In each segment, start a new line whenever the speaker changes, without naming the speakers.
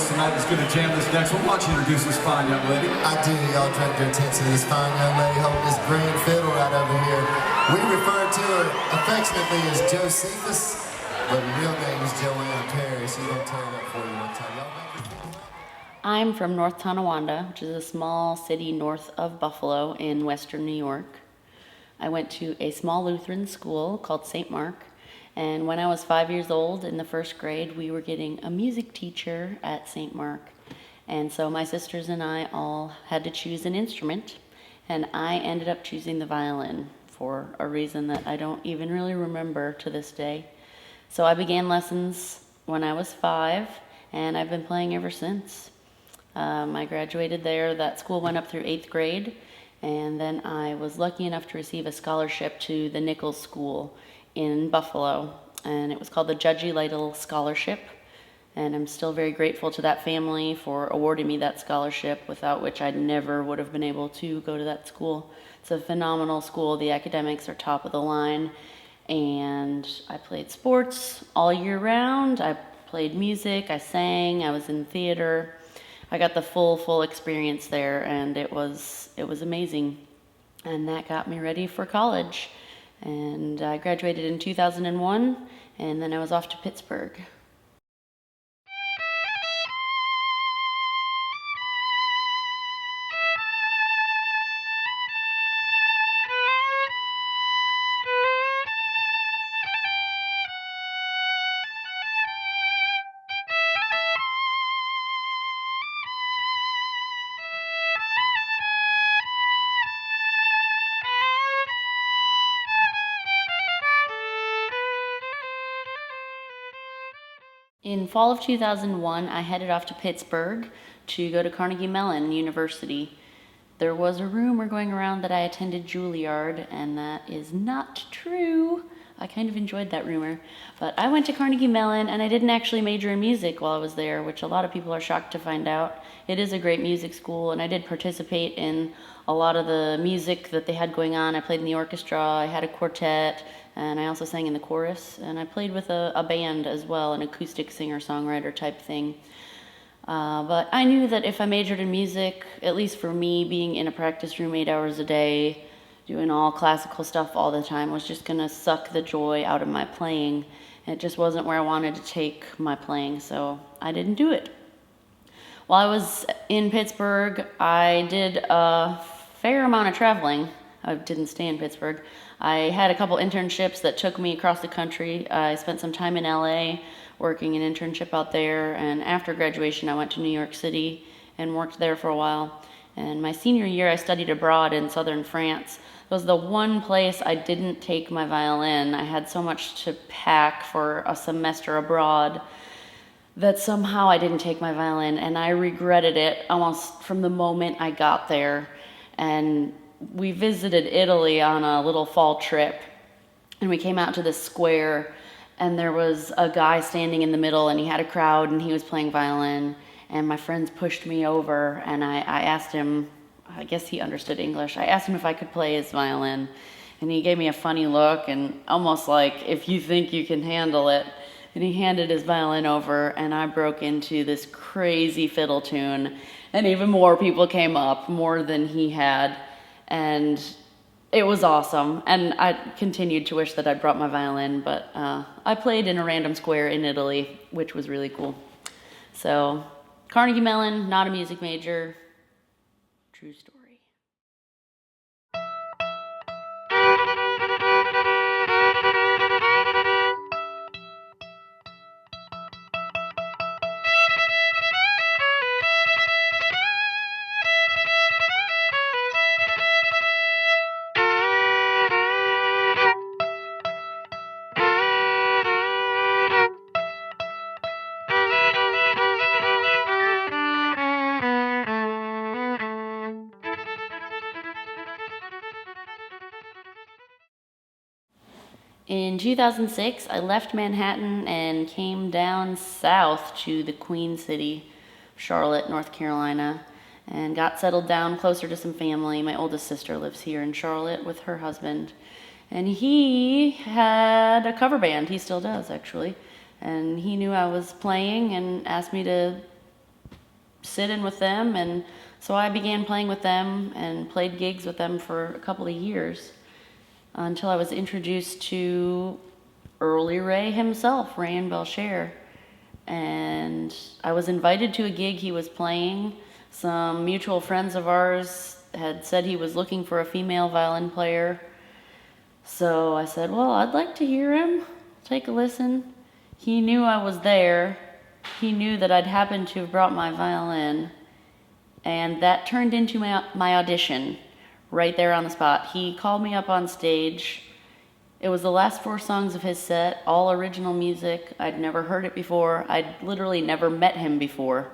us tonight that's going to jam this next one. Why don't you introduce this fine young lady?
I do. Y'all direct your attention to this fine young lady holding this green fiddle right over here. We refer to her affectionately as Jocephus, but her real name is Joanna Perry. She's going to tear it up for you one time. Y'all make this fiddle.
I'm from North Tonawanda, which is a small city north of Buffalo in western New York. I went to a small Lutheran school called St. Mark, and when I was 5 years old in the first grade, we were getting a music teacher at St. Mark. And so my sisters and I all had to choose an instrument, and I ended up choosing the violin for a reason that I don't even really remember to this day. So I began lessons when I was 5, and I've been playing ever since. I graduated there. That school went up through 8th grade, and then I was lucky enough to receive a scholarship to the Nichols School in Buffalo, and it was called the Judgy Lytle Scholarship, and I'm still very grateful to that family for awarding me that scholarship, without which I never would have been able to go to that school. It's a phenomenal school. The academics are top of the line, and I played sports all year round. I played music, I sang, I was in theater. I got the full experience there, and it was amazing. And that got me ready for college. And I graduated in 2001, and then I was off to Pittsburgh. In fall of 2001, I headed off to Pittsburgh to go to Carnegie Mellon University. There was a rumor going around that I attended Juilliard, and that is not true. I kind of enjoyed that rumor. But I went to Carnegie Mellon, and I didn't actually major in music while I was there, which a lot of people are shocked to find out. It is a great music school, and I did participate in a lot of the music that they had going on. I played in the orchestra, I had a quartet, and I also sang in the chorus, and I played with a band as well, an acoustic singer-songwriter type thing. But I knew that if I majored in music, at least for me, being in a practice room 8 hours a day, doing all classical stuff all the time, was just gonna suck the joy out of my playing. And it just wasn't where I wanted to take my playing, so I didn't do it. While I was in Pittsburgh, I did a fair amount of traveling. I didn't stay in Pittsburgh. I had a couple internships that took me across the country. I spent some time in LA working an internship out there, and after graduation I went to New York City and worked there for a while. And my senior year I studied abroad in southern France. It was the one place I didn't take my violin. I had so much to pack for a semester abroad that somehow I didn't take my violin, and I regretted it almost from the moment I got there. And we visited Italy on a little fall trip, and we came out to this square, and there was a guy standing in the middle, and he had a crowd, and he was playing violin, and my friends pushed me over, and I asked him, I guess he understood English, I asked him if I could play his violin, and he gave me a funny look, and almost like, if you think you can handle it, and he handed his violin over, and I broke into this crazy fiddle tune, and even more people came up, more than he had. And it was awesome, and I continued to wish that I'd brought my violin, but I played in a random square in Italy, which was really cool. So, Carnegie Mellon, not a music major, true story. In 2006, I left Manhattan and came down south to the Queen City, Charlotte, North Carolina, and got settled down closer to some family. My oldest sister lives here in Charlotte with her husband, and he had a cover band. He still does, actually, and he knew I was playing and asked me to sit in with them, and so I began playing with them and played gigs with them for a couple of years until I was introduced to Early Ray himself, Ray and Belcher. And I was invited to a gig he was playing. Some mutual friends of ours had said he was looking for a female violin player. So I said, well, I'd like to hear him. Take a listen. He knew I was there. He knew that I'd happened to have brought my violin. And that turned into my audition right there on the spot. He called me up on stage. It was the last 4 songs of his set, all original music. I'd never heard it before. I'd literally never met him before.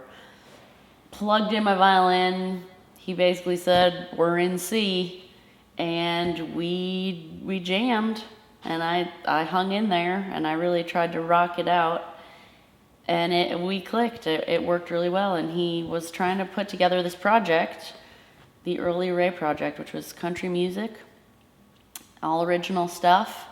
Plugged in my violin. He basically said, we're in C. And we jammed. And I hung in there, and I really tried to rock it out. And we clicked. It worked really well. And he was trying to put together this project, the Early Ray Project, which was country music, all original stuff.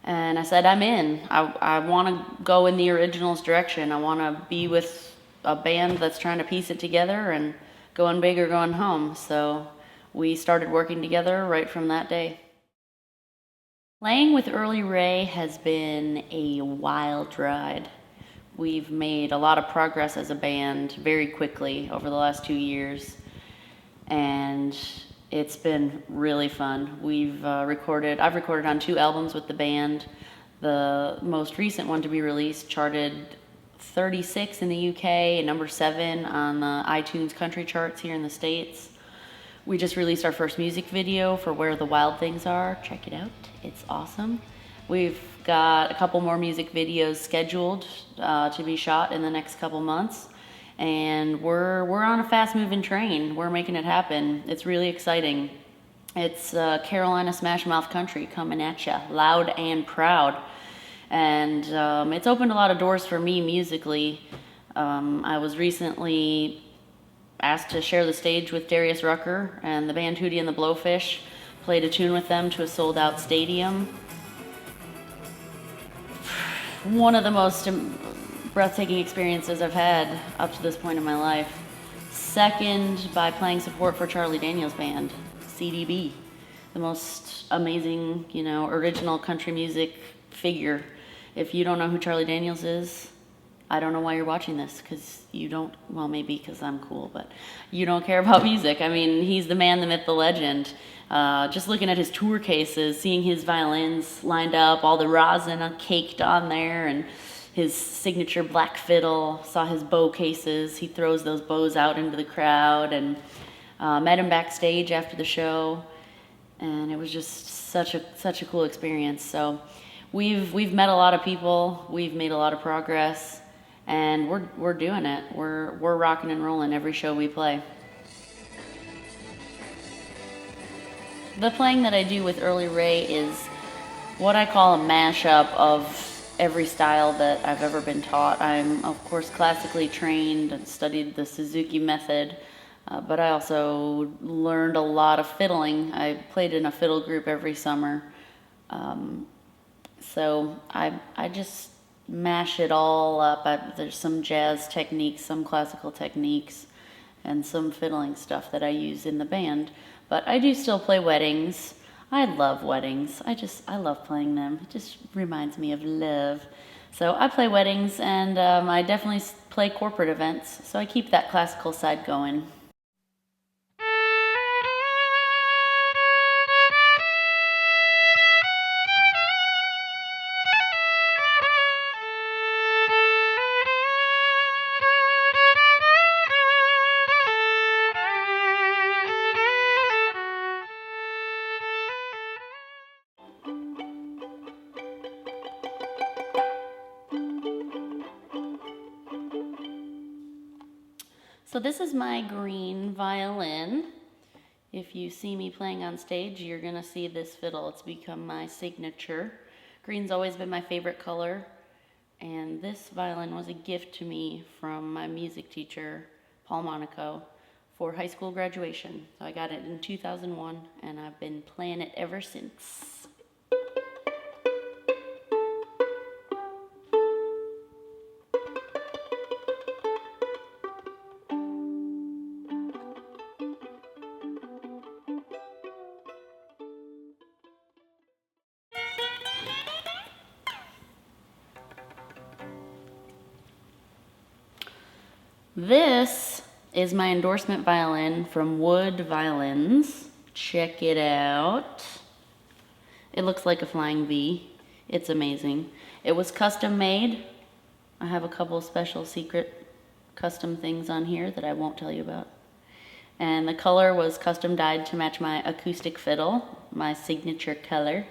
And I said, I'm in. I want to go in the originals direction. I want to be with a band that's trying to piece it together and going big or going home. So we started working together right from that day. Playing with Early Ray has been a wild ride. We've made a lot of progress as a band very quickly over the last 2 years. And it's been really fun. I've recorded on 2 albums with the band. The most recent one to be released charted 36 in the UK and number 7 on the iTunes country charts here in the States. We just released our first music video for Where the Wild Things Are. Check it out. It's awesome. We've got a couple more music videos scheduled to be shot in the next couple months. And we're on a fast-moving train. We're making it happen. It's really exciting. It's Carolina Smash Mouth country coming at ya, loud and proud. And it's opened a lot of doors for me musically. I was recently asked to share the stage with Darius Rucker, and the band Hootie and the Blowfish played a tune with them to a sold-out stadium. One of the most breathtaking experiences I've had up to this point in my life. Second, by playing support for Charlie Daniels Band, CDB, the most amazing, original country music figure. If you don't know who Charlie Daniels is, I don't know why you're watching this, because you don't, well, maybe because I'm cool, but you don't care about music. I mean, he's the man, the myth, the legend. Just looking at his tour cases, seeing his violins lined up, all the rosin caked on there, and his signature black fiddle, saw his bow cases. He throws those bows out into the crowd, and met him backstage after the show, and it was just such a cool experience. So we've met a lot of people, we've made a lot of progress, and we're doing it. We're rocking and rolling every show we play. The playing that I do with Early Ray is what I call a mashup of every style that I've ever been taught. I'm, of course, classically trained and studied the Suzuki method, but I also learned a lot of fiddling. I played in a fiddle group every summer. So I just mash it all up. There's some jazz techniques, some classical techniques, and some fiddling stuff that I use in the band. But I do still play weddings. I love weddings. I love playing them. It just reminds me of love. So I play weddings, and I definitely play corporate events. So I keep that classical side going. So this is my green violin. If you see me playing on stage, you're gonna see this fiddle. It's become my signature. Green's always been my favorite color, and this violin was a gift to me from my music teacher, Paul Monaco, for high school graduation. So I got it in 2001, and I've been playing it ever since. This is my endorsement violin from Wood Violins. Check it out. It looks like a flying V. It's amazing. It was custom made. I have a couple special secret custom things on here that I won't tell you about. And the color was custom dyed to match my acoustic fiddle, my signature color.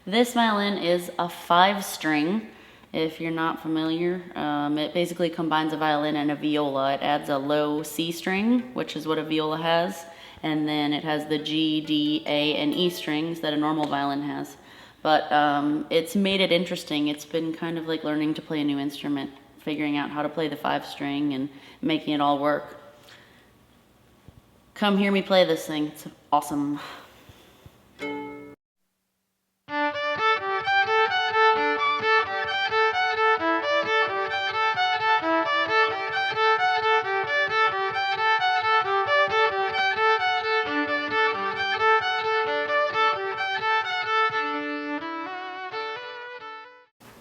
This violin is a 5-string. If you're not familiar, it basically combines a violin and a viola. It adds a low C string, which is what a viola has, and then it has the G, D, A, and E strings that a normal violin has. But it's made it interesting. It's been kind of like learning to play a new instrument, figuring out how to play the 5-string and making it all work. Come hear me play this thing. It's awesome.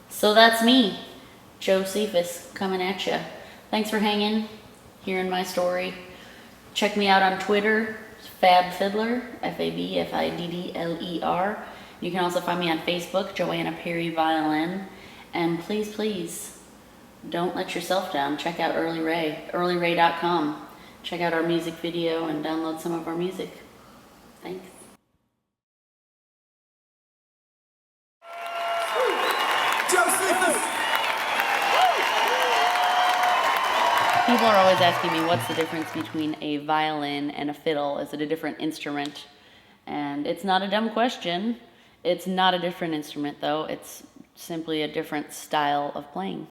So that's me, Jocephus, coming at ya. Thanks for hanging, hearing my story. Check me out on Twitter, Fab Fiddler, Fabfiddler. You can also find me on Facebook, Joanna Perry Violin. And please, please, don't let yourself down. Check out Early Ray, earlyray.com. Check out our music video and download some of our music. Thanks.
Jocephus!
People are always asking me what's the difference between a violin and a fiddle. Is it a different instrument? And it's not a dumb question. It's not a different instrument though. It's simply a different style of playing.